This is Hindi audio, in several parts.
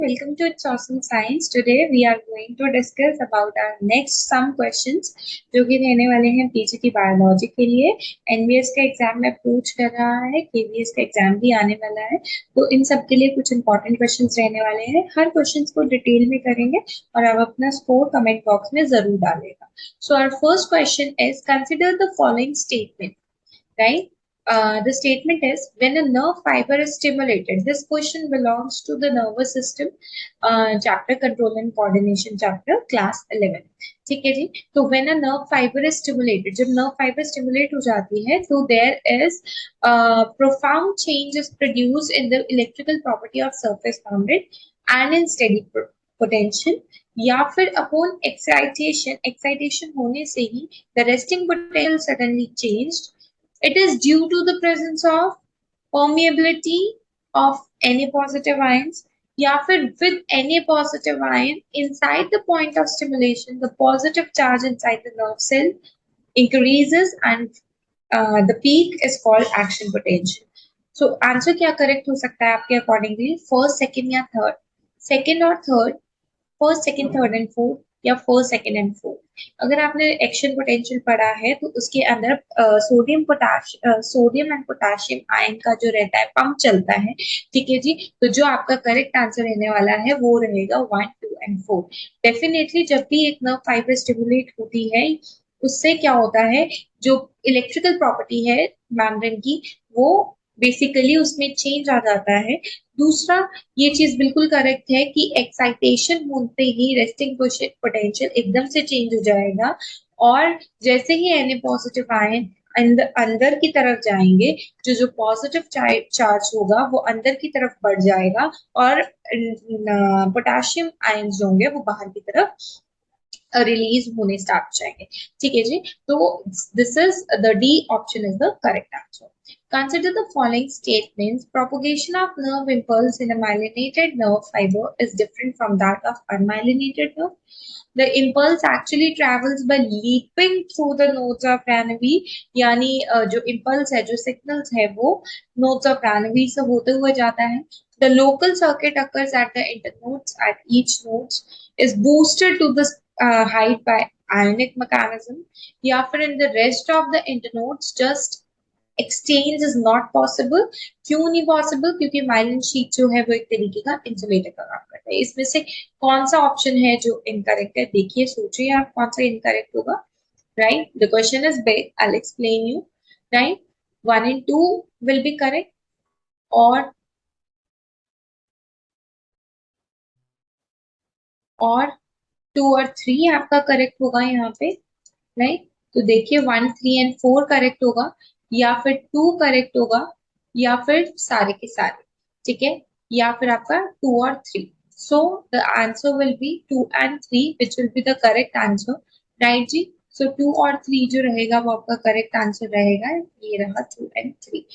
Welcome to It's Awesome Science. Today we are going to discuss about our next some questions जो कि रहने वाले हैं पीजी की बायोलॉजी के लिए। एनबीएस का एग्जाम में पूछ कर रहा है, केवीएस का एग्जाम भी आने वाला है, तो इन सब के लिए कुछ इंपॉर्टेंट क्वेश्चंस रहने वाले हैं। हर क्वेश्चंस को डिटेल में करेंगे और आप अपना स्कोर कमेंट बॉक्स में जरूर डालेगा। So our first question is consider the following statement, right? The statement is when a nerve fiber is stimulated. This question belongs to the nervous system chapter, control and coordination chapter, class 11. ठीक है जी। तो when a nerve fiber is stimulated, जब nerve fiber stimulate हो जाती है तो there is profound change is produced in the electrical property of surface bounded and in steady potential, या फिर upon excitation होने से ही the resting potential suddenly changed. It is due to the presence of permeability of any positive ions, या फिर with any positive ion inside the point of stimulation, the positive charge inside the nerve cell increases and the peak is called action potential. So answer क्या correct हो सकता है आपके accordingly? First, second या third? Second और third? First second third and fourth, या फर्स्ट सेकंड एंड फोर्थ? अगर आपने एक्शन पोटेंशियल पढ़ा है तो उसके अंदर सोडियम एंड पोटेशियम आयन का जो रहता है पंप चलता है, ठीक है जी। तो जो आपका करेक्ट आंसर रहने वाला है वो रहेगा 1, 2 एंड 4। डेफिनेटली जब भी एक नर्व फाइबर स्टिमुलेट होती है उससे क्या होता है, जो इलेक्ट्रिकल प्रॉपर्टी है मेम्ब्रेन की वो बेसिकली उसमें चेंज आ जाता है। दूसरा, ये चीज बिल्कुल करेक्ट है कि एक्साइटेशन होते ही रेस्टिंग पोटेंशियल एकदम से चेंज हो जाएगा, और जैसे ही एन पॉजिटिव आयन अंदर की तरफ जाएंगे, जो पॉजिटिव चार्ज होगा वो अंदर की तरफ बढ़ जाएगा और पोटेशियम आयन जो होंगे वो बाहर की तरफ रिलीज होने स्टार्ट हो जाएंगे, ठीक है जी। तो this is the D option is the correct answer. Consider the following statements. Propagation of nerve impulse in a myelinated nerve fiber is different from that of unmyelinated nerve. The impulse actually travels by leaping through the nodes of Ranvi, यानी जो impulse है, जो signals है वो nodes of Ranvi से होते हुए जाता है। The local circuit occurs at the internodes at each node is boosted to the height by ionic mechanism, या फिर in the rest of the internodes just exchange is not possible. क्यों नहीं पॉसिबल? क्योंकि माइलिन शीट जो है वो एक तरीके का इंसुलेटर का काम करता है। इसमें से कौन सा ऑप्शन है जो इनकरेक्ट है? देखिए, सोचिए आप कौन सा इनकरेक्ट होगा। Right, the question is big, I will explain you. Right, 1 and 2 will be correct, और 2 और 3 आपका करेक्ट होगा यहाँ पे। राइट, तो देखिए 1, 3 एंड 4 करेक्ट होगा, या फिर 2 करेक्ट होगा, या फिर सारे के सारे, ठीक है, या फिर आपका 2 और 3। So the answer will be 2 and 3 which will be the correct answer. Right जी। सो 2 और 3 जो रहेगा वो आपका करेक्ट आंसर रहेगा। ये रहा 2 and 3।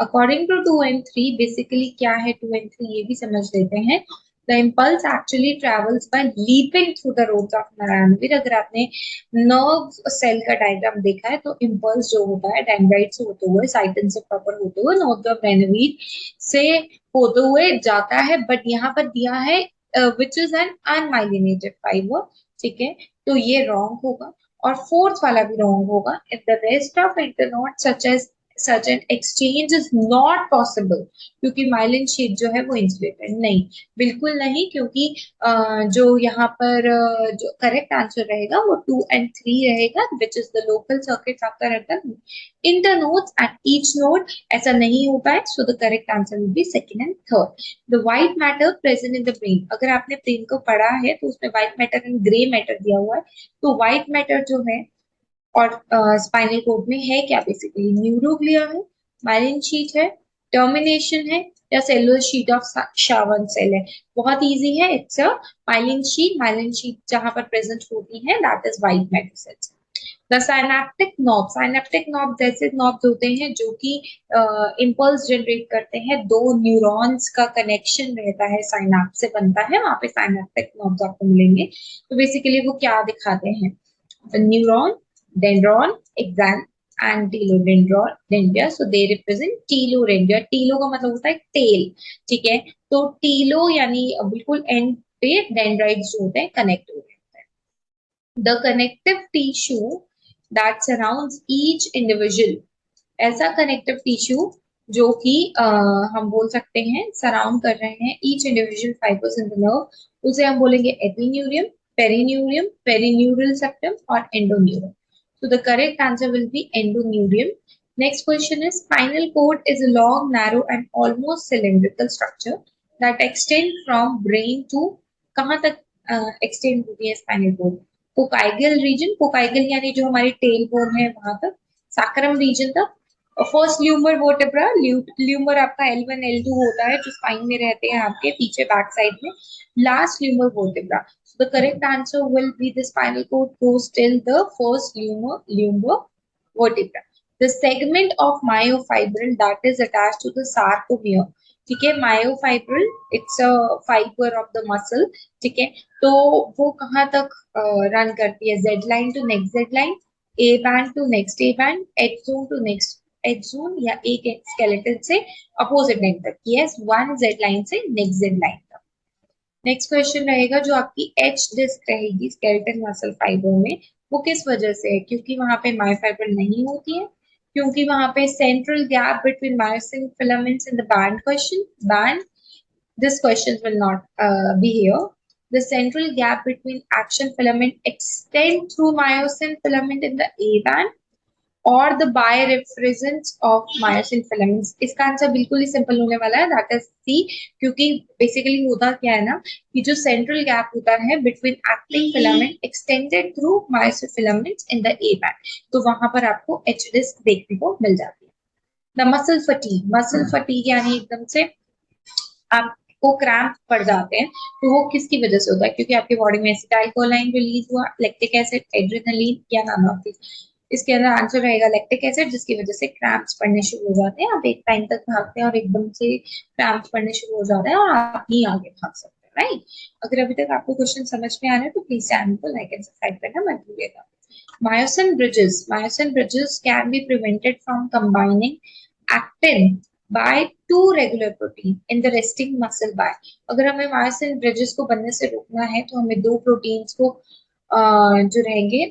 According to 2 and 3 basically क्या है 2 and 3 ये भी समझ लेते हैं। The impulse actually travels by leaping through the rods of Naranvir। अगर आपने नर्व सेल का डायग्राम देखा है तो इम्पल्स जो होता है डेंड्राइट से होते हुए, साइटन से प्रॉपर होते हुए, नोड ऑफ रेनवीर से होते हुए जाता है, बट यहाँ पर दिया है which is an unmyelinated fibre, ठीक है। तो ये रॉन्ग होगा, और फोर्थ वाला भी रॉन्ग होगा। If the rest of internode such an exchange is not possible, क्योंकि माइलिन शीट जो है वो इंसुलेटेड नहीं, बिल्कुल नहीं, क्योंकि जो यहाँ पर जो करेक्ट आंसर रहेगा वो 2 and 3 रहेगा, which is the local circuit after at the internodes at each node. ऐसा नहीं होता है, so the correct answer will B second and third. The white matter present in the brain, अगर आपने ब्रेन को पढ़ा है तो उसमें white matter and grey matter दिया हुआ है। तो व्हाइट मैटर जो है और स्पाइनल कोड में है क्या? बेसिकली न्यूरोग्लिया है, माइलिन शीट है, टर्मिनेशन है, या cellular sheet of Shavan cell है। बहुत इजी है, इट्स अ माइलिन शीट जहां पर प्रेजेंट होती है that is white matter cells. The synaptic knob जैसे नॉब्स होते हैं जो कि इम्पल्स जनरेट करते हैं, दो न्यूरॉन्स का कनेक्शन रहता है, साइनाप्स से बनता है, वहां पे साइनेप्टिक नॉब्स आपको मिलेंगे। तो बेसिकली वो क्या दिखाते हैं? Neuron, dendron, and telodendria, so they represent telodendria. Tillo का मतलब होता है टेल, ठीक है। तो टीलो यानी बिल्कुल एंड पे डेंड्राइट्स जो होते हैं कनेक्ट हो रहे हैं। The connective tissue that surrounds each individual, ऐसा कनेक्टिव टिश्यू जो कि हम बोल सकते हैं सराउंड कर रहे हैं each individual fibres in the nerve, उसे हम बोलेंगे एपिन्यूरियम, पेरिन्यूरियम, पेरिन्यूरल सेप्टम और एंडोन्यूरम। So the correct answer will be endoneurium. Next question is spinal cord is a long, narrow and almost cylindrical structure that extend from brain to, कहाँ तक extend होती है spinal cord? कोकाइगल रीजन, कोकाइगल यानी जो हमारी टेल बोन है वहां तक, सैक्रम रीजन तक। फर्स्ट ल्यूमर वर्टेब्रा, ल्यूमर आपका L1 L2 होता है जो स्पाइन में रहते हैं आपके पीछे बैक साइड में। Last lumbar vertebra, so the correct answer will be the spinal cord goes till the first lumbar vertebra. The segment of myofibril that is attached to the sarcomere, ठीक है। Myofibril it's a fibre of the muscle, ठीक है। तो वो कहाँ तक रन करती है? Z line to next Z line, A band to next A band, H zone to next H zone, या एक स्केलेटन से अपोजिट लाइन तक। यस, वन जेड लाइन से नेक्स्ट जेड लाइन तक। नेक्स्ट क्वेश्चन रहेगा जो आपकी एच डिस्क रहेगी स्केलेटन मसल फाइबर में, वो किस वजह से है? क्योंकि वहां पे मायोफाइब्रिल नहीं होती है, क्योंकि वहां पे central gap between myosin filaments in the band, question band, this question will not be here. The central gap between action filament extend through myosin filament in the A band और द बायरेफ्रिजेंस ऑफ मायोसिन फिलामेंट्स। इसका आंसर बिल्कुल ही सिंपल होने वाला है, दैट इज सी। क्योंकि बेसिकली होता क्या है ना कि जो सेंट्रल गैप होता है between acting filament extended through myosin filaments in the A band, तो वहां पर आपको एच डिस्क देखने को मिल जाती है। द मसल फटीग यानी एकदम से आपको क्रैम्प पड़ जाते हैं, तो वो किसकी वजह से होता है? क्योंकि आपकी बॉडी में एसिटाइलकोलाइन रिलीज हुआ, लैक्टिक एसिड, एड्रेनलिन, क्या नाम है इसके अंदर? आंसर रहेगा लैक्टिक एसिड, जिसकी वजह से क्रैम्प्स पड़ने शुरू हो जाते हैं। आप एक टाइम तक भागते हैं और एकदम से क्रैम्प्स पड़ने शुरू हो जाते हैं और आप ही आगे भाग सकते हैं, राइट। अगर अभी तक आपको क्वेश्चन समझ में आ रहा है तो प्लीज चैनल को लाइक एंड सब्सक्राइब करना मत भूलिएगा। Myosin bridges can be prevented from combining actin by two regular protein in the resting muscle by, अगर हमें मायोसिन ब्रिजेस को बनने से रोकना है तो हमें दो प्रोटीन्स को जो रहेंगे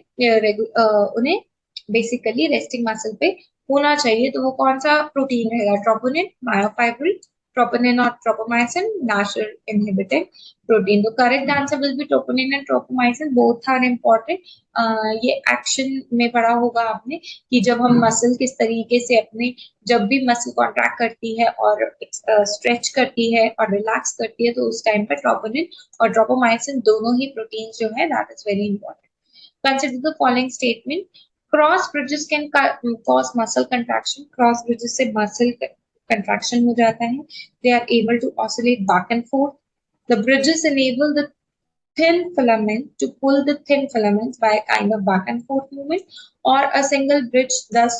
उन्हें बेसिकली रेस्टिंग मसल पे होना चाहिए। तो वो कौन सा प्रोटीन रहेगा? Troponin, myofibril, troponin or tropomyosin, natural inhibiting protein. The correct answer will be troponin and tropomyosin. Both are important. ये एक्शन में पढ़ा होगा आपने कि जब हम मसल किस तरीके से अपने, जब भी मसल कॉन्ट्रैक्ट करती है और स्ट्रेच करती है और रिलैक्स करती है, तो उस टाइम पर ट्रोपोनिन और ट्रोपोमाइसिन दोनों ही प्रोटीन जो है, that is very important. Consider the following statement, cross bridges can cause muscle contraction, cross bridges से मसल contraction हो जाता है। They are able to oscillate back and forth. The bridges enable the thin filament to pull the thin filaments by a kind of back and forth movement, or a single bridge thus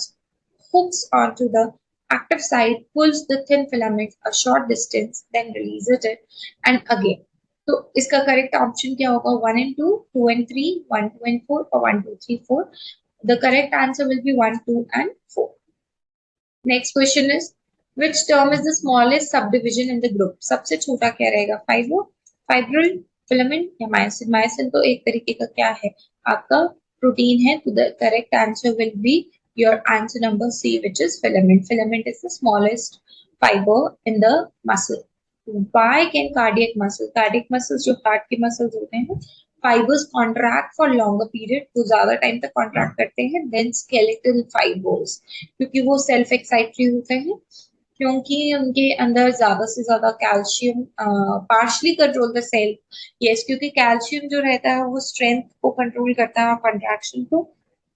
hooks onto the active side, pulls the thin filament a short distance, then releases it, and again. तो इसका करेक्ट ऑप्शन क्या होगा? 1 and 2, 2 and 3, 1, 2 and 4, or 1, 2, 3, 4. The correct answer will be 1, 2 and 4. Next question is, which term is the smallest subdivision in the group? सबसे छोटा क्या रहेगा? फाइब्रिल, फिलामेंट या मायोसिन? मायोसिन तो एक तरीके का क्या है, आपका प्रोटीन है। तो the correct answer will be your answer number C, which is filament. Filament is the smallest fibre in the muscle. Why can cardiac muscles जो हार्ट के मसल्स होते हैं, fibres contract for longer period, वो ज्यादा टाइम तक कॉन्ट्रैक्ट करते हैं देन स्केलेटल फाइबर्स? क्योंकि वो सेल्फ एक्साइटरी होते हैं, क्योंकि उनके अंदर ज्यादा से ज्यादा calcium partially control the cell. Yes, क्योंकि कैल्शियम जो रहता है वो स्ट्रेंथ को कंट्रोल करता है, कंट्रैक्शन को।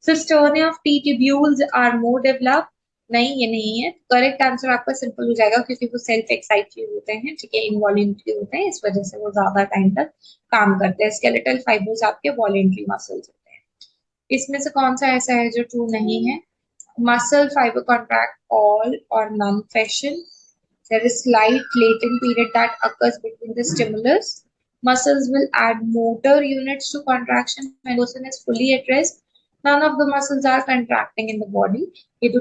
Cisternae of T tubules are more developed, नहीं ये नहीं है। करेक्ट आंसर आपका सिंपल हो जाएगा, क्योंकि वो सेल्फ एक्साइटरी होते हैं, ठीक है, इनवॉलेंट्री होते हैं, इस वजह से वो ज्यादा टाइम तक काम करते हैं। स्केलेटल फाइबर्स आपके वॉलेंट्री मसल्स होते हैं। इसमें से कौन सा ऐसा है जो ट्रू नहीं है? Muscle fiber contract all or none fashion. There is slight latent period that occurs between the stimulus. Muscles will add motor units to contraction when motion is fully addressed. none of the muscles are contracting in the body. ये तो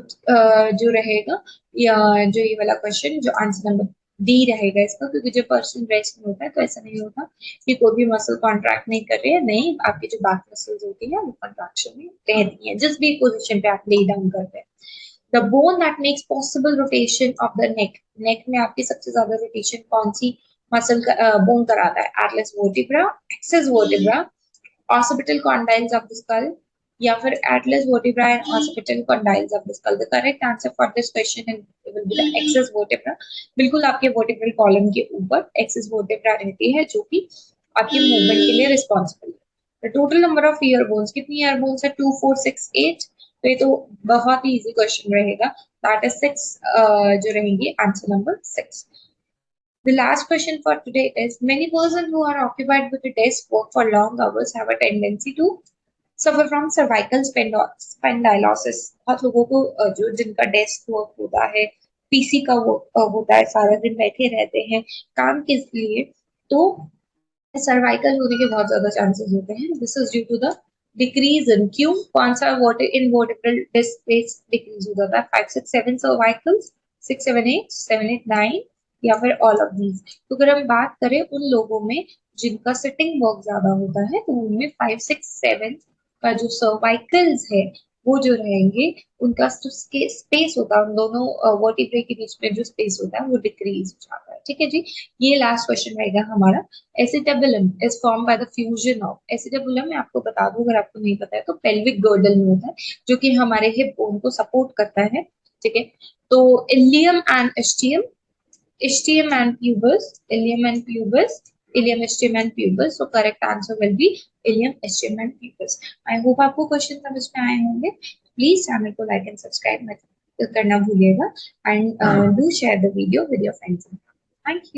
जो रहेगा, या जो ये वाला क्वेश्चन, जो आंसर नंबर डी रहेगा इसका, क्योंकि जो पर्सन रेस्ट में होता है तो ऐसा नहीं होता कि कोई भी मसल कॉन्ट्रैक्ट नहीं कर रही है, नहीं, आपकी जो बैक मसल्स होती है वो कॉन्ट्रैक्शन में रहती है, जिस भी पोजीशन पे आप ले डाउन करते हैं। The bone that makes possible rotation of the neck, neck में आपकी सबसे ज्यादा रोटेशन कौन सी मसल बोन कराता है? Atlas vertebra, axis vertebra, occipital condyles of the skull, या फिर atlas vertebra and occipital condyles of the skull. The correct answer for this question will be the axis vertebra. बिल्कुल आपके vertebral column के ऊपर axis vertebra रहती है, जो कि आपके मूवमेंट के लिए रिस्पॉन्सिबल है। The total number of ear bones, कितनी ear bones है? 2 4 6 8। तो ये तो बहुत ही इजी क्वेश्चन रहेगा, दैट इज 6 जो रहेंगे answer number 6। The last question for today is, many persons who are occupied with a desk work for long hours have a tendency to suffer from cervical spondylosis। बहुत लोगों को जो जिनका डेस्क वर्क होता है, पीसी का वर्क होता है, सारा दिन बैठे रहते हैं काम के लिए, तो सर्वाइकल होने के बहुत ज्यादा चांसेस होते हैं। This is due to the decrease in, क्यों, कौन सा intervertebral disc space decrease हो जाता है? 5 6 7 सर्वाइकल्स, 6 7 8 7 8 9, या फिर ऑल ऑफ दीज। तो अगर हम बात करें उन लोगों में जिनका सिटिंग वर्क ज्यादा होता है, तो उनमें 5 6 7 का जो सर्वाइकल्स है वो जो रहेंगे, उनका स्पेस होता है, उन दोनों वर्टिब्रे के बीच में जो स्पेस होता है वो डिक्रीज हो जाता है। ठीक है जी, ये लास्ट क्वेश्चन रहेगा हमारा। Acetabulum is form by the fusion of, acetabulum मैं आपको बता दूं अगर आपको नहीं पता है, तो पेल्विक गर्डल में होता है, जो कि हमारे हिप बोन को सपोर्ट करता है। ठीक है, तो ilium and ischium, ischium and pubis, ilium and pubis, ilium, ischium and pubis. So correct answer will be ilium, ischium and pubis. I hope आपको क्वेश्चन समझ में आए होंगे। प्लीज चैनल को लाइक एंड सब्सक्राइब मत करना भूलिएगा, and do share the video with your friends. Thank you.